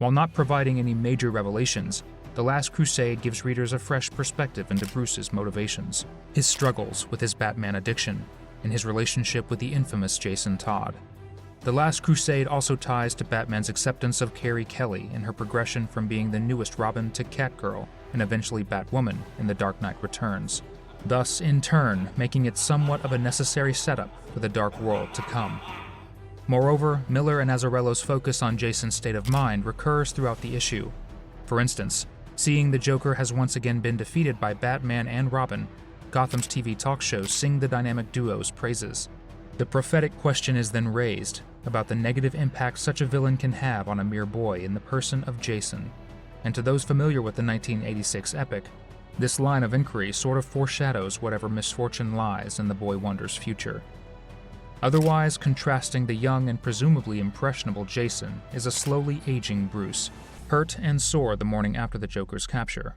While not providing any major revelations, The Last Crusade gives readers a fresh perspective into Bruce's motivations, his struggles with his Batman addiction, and his relationship with the infamous Jason Todd. The Last Crusade also ties to Batman's acceptance of Carrie Kelley in her progression from being the newest Robin to Catgirl, and eventually Batwoman in The Dark Knight Returns, thus in turn making it somewhat of a necessary setup for the Dark World to come. Moreover, Miller and Azzarello's focus on Jason's state of mind recurs throughout the issue. For instance, seeing the Joker has once again been defeated by Batman and Robin, Gotham's TV talk shows sing the dynamic duo's praises. The prophetic question is then raised about the negative impact such a villain can have on a mere boy in the person of Jason. And to those familiar with the 1986 epic, this line of inquiry sort of foreshadows whatever misfortune lies in the boy wonder's future. Otherwise, contrasting the young and presumably impressionable Jason is a slowly aging Bruce, hurt and sore the morning after the Joker's capture.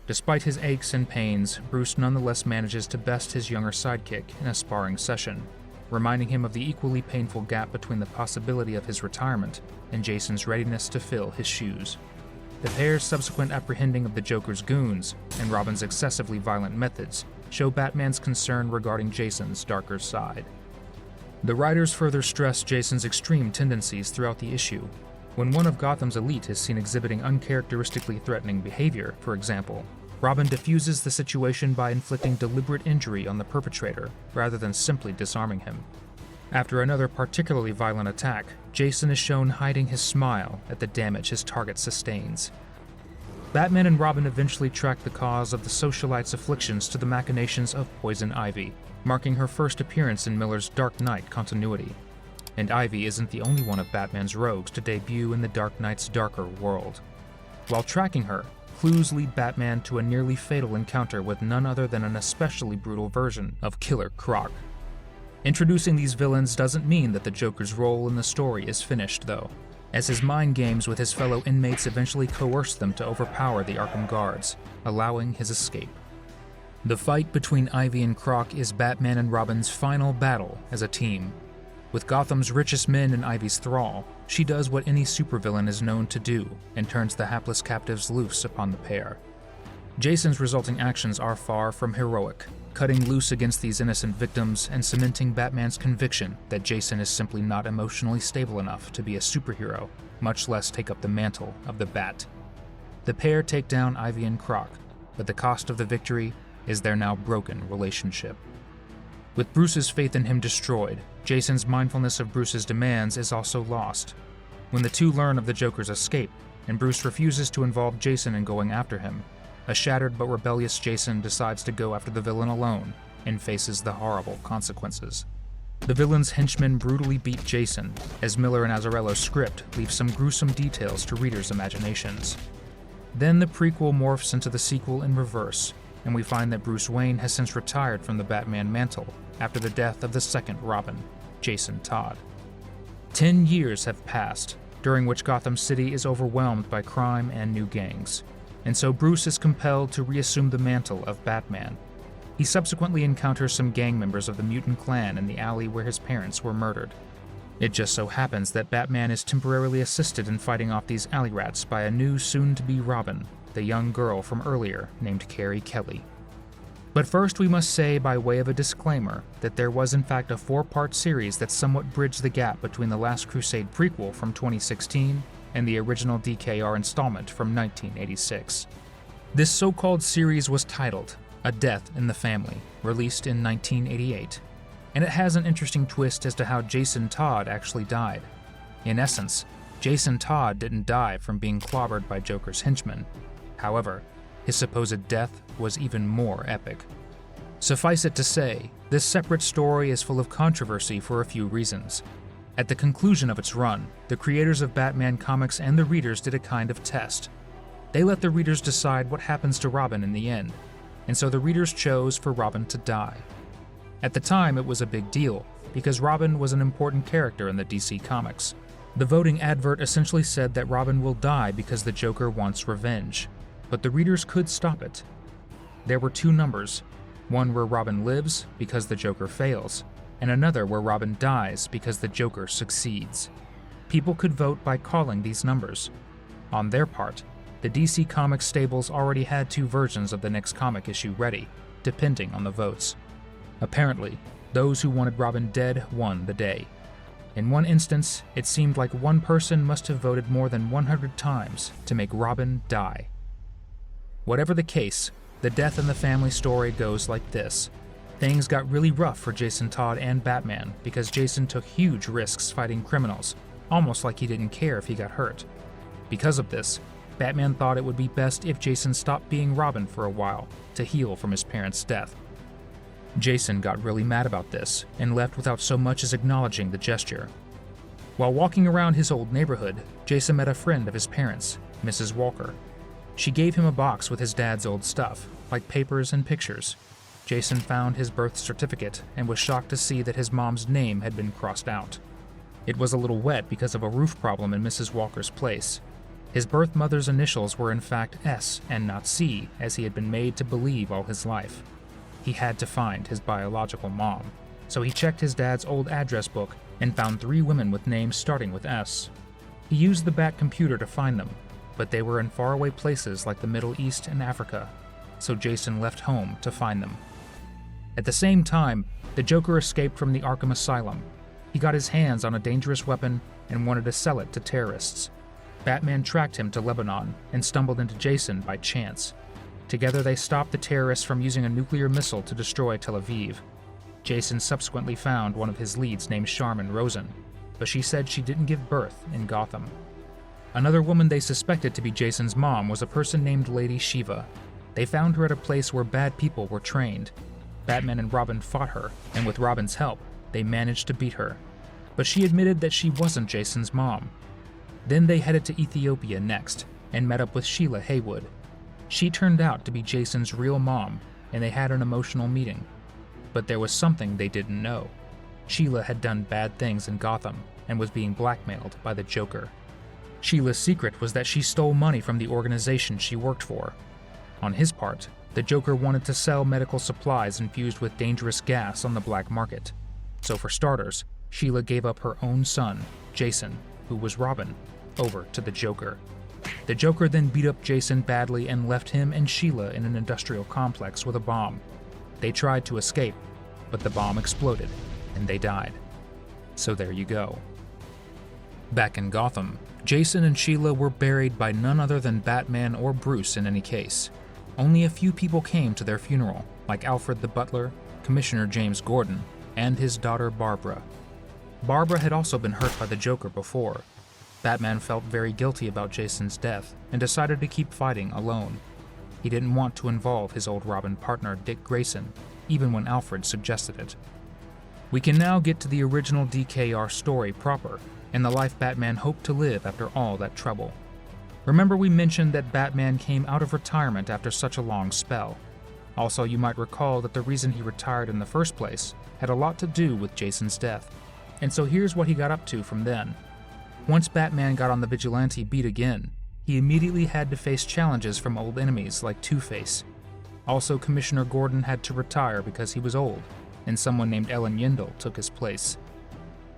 Despite his aches and pains, Bruce nonetheless manages to best his younger sidekick in a sparring session, reminding him of the equally painful gap between the possibility of his retirement and Jason's readiness to fill his shoes. The pair's subsequent apprehending of the Joker's goons and Robin's excessively violent methods show Batman's concern regarding Jason's darker side. The writers further stress Jason's extreme tendencies throughout the issue. When one of Gotham's elite is seen exhibiting uncharacteristically threatening behavior, for example, Robin diffuses the situation by inflicting deliberate injury on the perpetrator rather than simply disarming him. After another particularly violent attack, Jason is shown hiding his smile at the damage his target sustains. Batman and Robin eventually track the cause of the socialite's afflictions to the machinations of Poison Ivy, marking her first appearance in Miller's Dark Knight continuity. And Ivy isn't the only one of Batman's rogues to debut in the Dark Knight's darker world. While tracking her, clues lead Batman to a nearly fatal encounter with none other than an especially brutal version of Killer Croc. Introducing these villains doesn't mean that the Joker's role in the story is finished, though, as his mind games with his fellow inmates eventually coerce them to overpower the Arkham guards, allowing his escape. The fight between Ivy and Croc is Batman and Robin's final battle as a team. With Gotham's richest men in Ivy's thrall, she does what any supervillain is known to do and turns the hapless captives loose upon the pair. Jason's resulting actions are far from heroic, cutting loose against these innocent victims and cementing Batman's conviction that Jason is simply not emotionally stable enough to be a superhero, much less take up the mantle of the Bat. The pair take down Ivy and Croc, but the cost of the victory is their now broken relationship. With Bruce's faith in him destroyed, Jason's mindfulness of Bruce's demands is also lost. When the two learn of the Joker's escape, and Bruce refuses to involve Jason in going after him, a shattered but rebellious Jason decides to go after the villain alone and faces the horrible consequences. The villain's henchmen brutally beat Jason, as Miller and Azzarello's script leaves some gruesome details to readers' imaginations. Then the prequel morphs into the sequel in reverse, and we find that Bruce Wayne has since retired from the Batman mantle after the death of the second Robin, Jason Todd. 10 years have passed, during which Gotham City is overwhelmed by crime and new gangs, and so Bruce is compelled to reassume the mantle of Batman. He subsequently encounters some gang members of the Mutant clan in the alley where his parents were murdered. It just so happens that Batman is temporarily assisted in fighting off these alley rats by a new soon-to-be Robin, the young girl from earlier named Carrie Kelley. But first we must say by way of a disclaimer that there was in fact a 4-part series that somewhat bridged the gap between the Last Crusade prequel from 2016 and the original DKR installment from 1986. This so-called series was titled A Death in the Family, released in 1988, and it has an interesting twist as to how Jason Todd actually died. In essence, Jason Todd didn't die from being clobbered by Joker's henchmen. However, his supposed death was even more epic. Suffice it to say, this separate story is full of controversy for a few reasons. At the conclusion of its run, the creators of Batman comics and the readers did a kind of test. They let the readers decide what happens to Robin in the end, and so the readers chose for Robin to die. At the time, it was a big deal, because Robin was an important character in the DC comics. The voting advert essentially said that Robin will die because the Joker wants revenge, but the readers could stop it. There were 2 numbers, one where Robin lives because the Joker fails, and another where Robin dies because the Joker succeeds. People could vote by calling these numbers. On their part, the DC Comics stables already had 2 versions of the next comic issue ready, depending on the votes. Apparently, those who wanted Robin dead won the day. In one instance, it seemed like one person must have voted more than 100 times to make Robin die. Whatever the case, the death in the family story goes like this. Things got really rough for Jason Todd and Batman because Jason took huge risks fighting criminals, almost like he didn't care if he got hurt. Because of this, Batman thought it would be best if Jason stopped being Robin for a while to heal from his parents' death. Jason got really mad about this and left without so much as acknowledging the gesture. While walking around his old neighborhood, Jason met a friend of his parents, Mrs. Walker. She gave him a box with his dad's old stuff, like papers and pictures. Jason found his birth certificate and was shocked to see that his mom's name had been crossed out. It was a little wet because of a roof problem in Mrs. Walker's place. His birth mother's initials were in fact S and not C, as he had been made to believe all his life. He had to find his biological mom, so he checked his dad's old address book and found 3 women with names starting with S. He used the Bat computer to find them, but they were in faraway places like the Middle East and Africa, so Jason left home to find them. At the same time, the Joker escaped from the Arkham Asylum. He got his hands on a dangerous weapon and wanted to sell it to terrorists. Batman tracked him to Lebanon and stumbled into Jason by chance. Together they stopped the terrorists from using a nuclear missile to destroy Tel Aviv. Jason subsequently found one of his leads named Charmin Rosen, but she said she didn't give birth in Gotham. Another woman they suspected to be Jason's mom was a person named Lady Shiva. They found her at a place where bad people were trained. Batman and Robin fought her, and with Robin's help, they managed to beat her. But she admitted that she wasn't Jason's mom. Then they headed to Ethiopia next, and met up with Sheila Haywood. She turned out to be Jason's real mom, and they had an emotional meeting. But there was something they didn't know. Sheila had done bad things in Gotham, and was being blackmailed by the Joker. Sheila's secret was that she stole money from the organization she worked for. On his part, the Joker wanted to sell medical supplies infused with dangerous gas on the black market. So for starters, Sheila gave up her own son, Jason, who was Robin, over to the Joker. The Joker then beat up Jason badly and left him and Sheila in an industrial complex with a bomb. They tried to escape, but the bomb exploded, and they died. So there you go. Back in Gotham, Jason and Sheila were buried by none other than Batman or Bruce in any case. Only a few people came to their funeral, like Alfred the butler, Commissioner James Gordon, and his daughter Barbara. Barbara had also been hurt by the Joker before. Batman felt very guilty about Jason's death and decided to keep fighting alone. He didn't want to involve his old Robin partner Dick Grayson, even when Alfred suggested it. We can now get to the original DKR story proper, and the life Batman hoped to live after all that trouble. Remember we mentioned that Batman came out of retirement after such a long spell. Also, you might recall that the reason he retired in the first place had a lot to do with Jason's death. And so here's what he got up to from then. Once Batman got on the vigilante beat again, he immediately had to face challenges from old enemies like Two-Face. Also, Commissioner Gordon had to retire because he was old, and someone named Ellen Yindel took his place.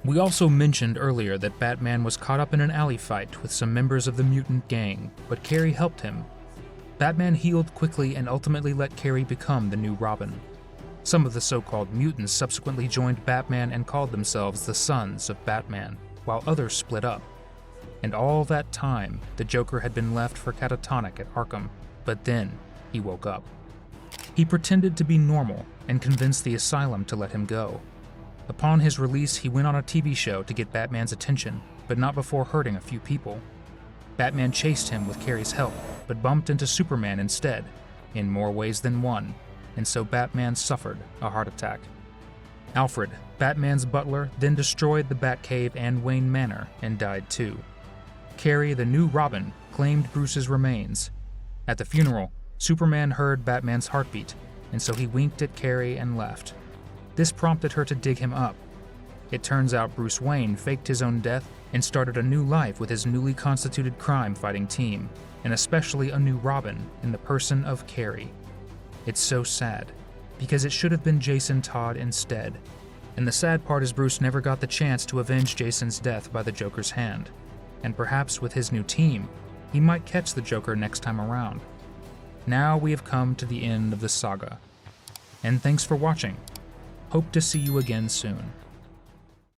We also mentioned earlier that Batman was caught up in an alley fight with some members of the mutant gang, but Carrie helped him. Batman healed quickly and ultimately let Carrie become the new Robin. Some of the so-called mutants subsequently joined Batman and called themselves the Sons of Batman, while others split up. And all that time, the Joker had been left for catatonic at Arkham, but then he woke up. He pretended to be normal and convinced the asylum to let him go. Upon his release, he went on a TV show to get Batman's attention, but not before hurting a few people. Batman chased him with Carrie's help, but bumped into Superman instead, in more ways than one, and so Batman suffered a heart attack. Alfred, Batman's butler, then destroyed the Batcave and Wayne Manor and died too. Carrie, the new Robin, claimed Bruce's remains. At the funeral, Superman heard Batman's heartbeat, and so he winked at Carrie and left. This prompted her to dig him up. It turns out Bruce Wayne faked his own death and started a new life with his newly constituted crime-fighting team, and especially a new Robin in the person of Carrie. It's so sad, because it should have been Jason Todd instead. And the sad part is Bruce never got the chance to avenge Jason's death by the Joker's hand. And perhaps with his new team, he might catch the Joker next time around. Now we have come to the end of the saga. And thanks for watching. Hope to see you again soon.